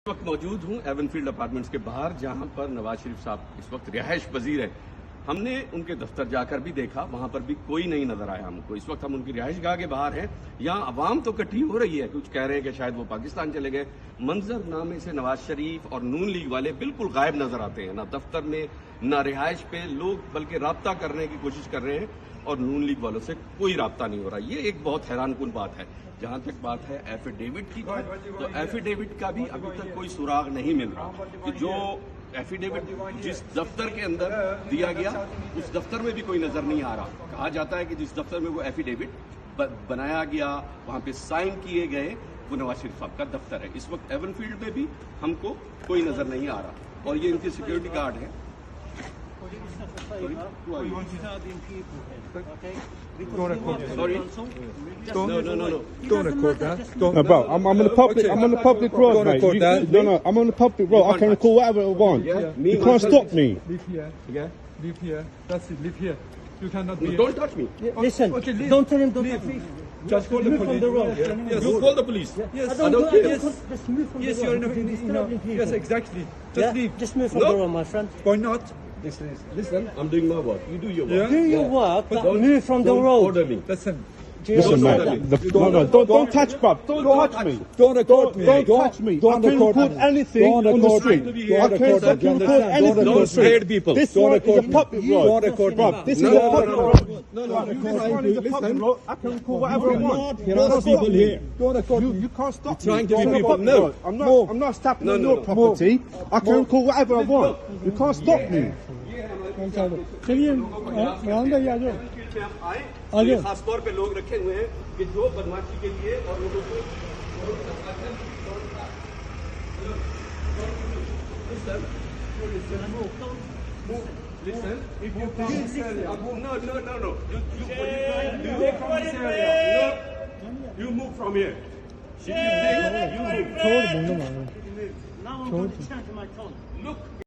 وقت موجود ہوں ایون فیلڈ اپارٹمنٹس کے باہر جہاں پر نواز شریف صاحب اس وقت رہائش پذیر ہیں. ہم نے ان کے دفتر جا کر بھی دیکھا, وہاں پر بھی کوئی نہیں نظر آیا ہم کو. اس وقت ہم ان کی رہائش گاہ کے باہر ہیں. یہاں عوام تو اکٹھی ہو رہی ہے, کچھ کہہ رہے ہیں کہ شاید وہ پاکستان چلے گئے. منظر نامے سے نواز شریف اور نون لیگ والے بالکل غائب نظر آتے ہیں, نہ دفتر میں نہ رہائش پہ. لوگ بلکہ رابطہ کرنے کی کوشش کر رہے ہیں اور نون لیگ والوں سے کوئی رابطہ نہیں ہو رہا. یہ ایک بہت حیران کن بات ہے. جہاں تک بات ہے ایفیڈیوٹ کی, تو ایفیڈیوٹ کا بھی ابھی تک کوئی سراغ نہیں مل رہا کہ جو ایفیڈیوٹ جس دفتر کے اندر دیا گیا اس دفتر میں بھی کوئی نظر نہیں آ رہا. کہا جاتا ہے کہ جس دفتر میں وہ ایفیڈیوٹ بنایا گیا وہاں پہ سائن کیے گئے وہ نواز شریف صاحب کا دفتر ہے. اس وقت ایون فیلڈ میں بھی ہم کو کوئی نظر نہیں آ رہا, اور یہ ان کے سیکورٹی گارڈ ہیں. Don't record that. Sorry? No. Don't record that. Don't. No, bro, I'm on the public. I'm on the public road, Don't mate. record that. No, I'm on the public road. I can record whatever I want. Yeah. You can't stop me. Leave here. Yeah? Leave here. That's it. Leave here. You cannot be. No, don't touch me. Listen, Okay, leave. don't tell him don't Leave. touch me. Just call the Move from police. the road. Yes. You call the police. Yes. I don't care. Yes. Just move from Yes, the you're road. in a. Disturbing people. Yes, exactly. Just Yeah? leave. Just move from No. the road, my friend. Why not? Listen, I'm doing my work. You do your work. Yeah. Do your work, but Don't- move from the Don't road. order me. Listen. Listen, Don't mate. touch No, don't touch, bruv. Don't touch me. Don't record me. Don't touch me. I can record anything on the street. I can record anything on the street. people. This one is a public road. Don't record me. Bruv, this is a public road. This one is a public road. I can record whatever I want. There are people here. Don't record me. You can't stop me. trying to It's be a people. public No. road. Move. I'm not stopping No, on no, your no. property. I can record whatever I want. You can't stop me. چلیے رام بھائی آ جاؤ میں آپ آئیں. یہ خاص طور پہ لوگ رکھے ہوئے ہیں کہ جو بدماشی کے لیے اور لوگوں کو Listen. If you come this area, no. You move from here. چھوڑ دوں گا Now I'm going to change my tone. Look.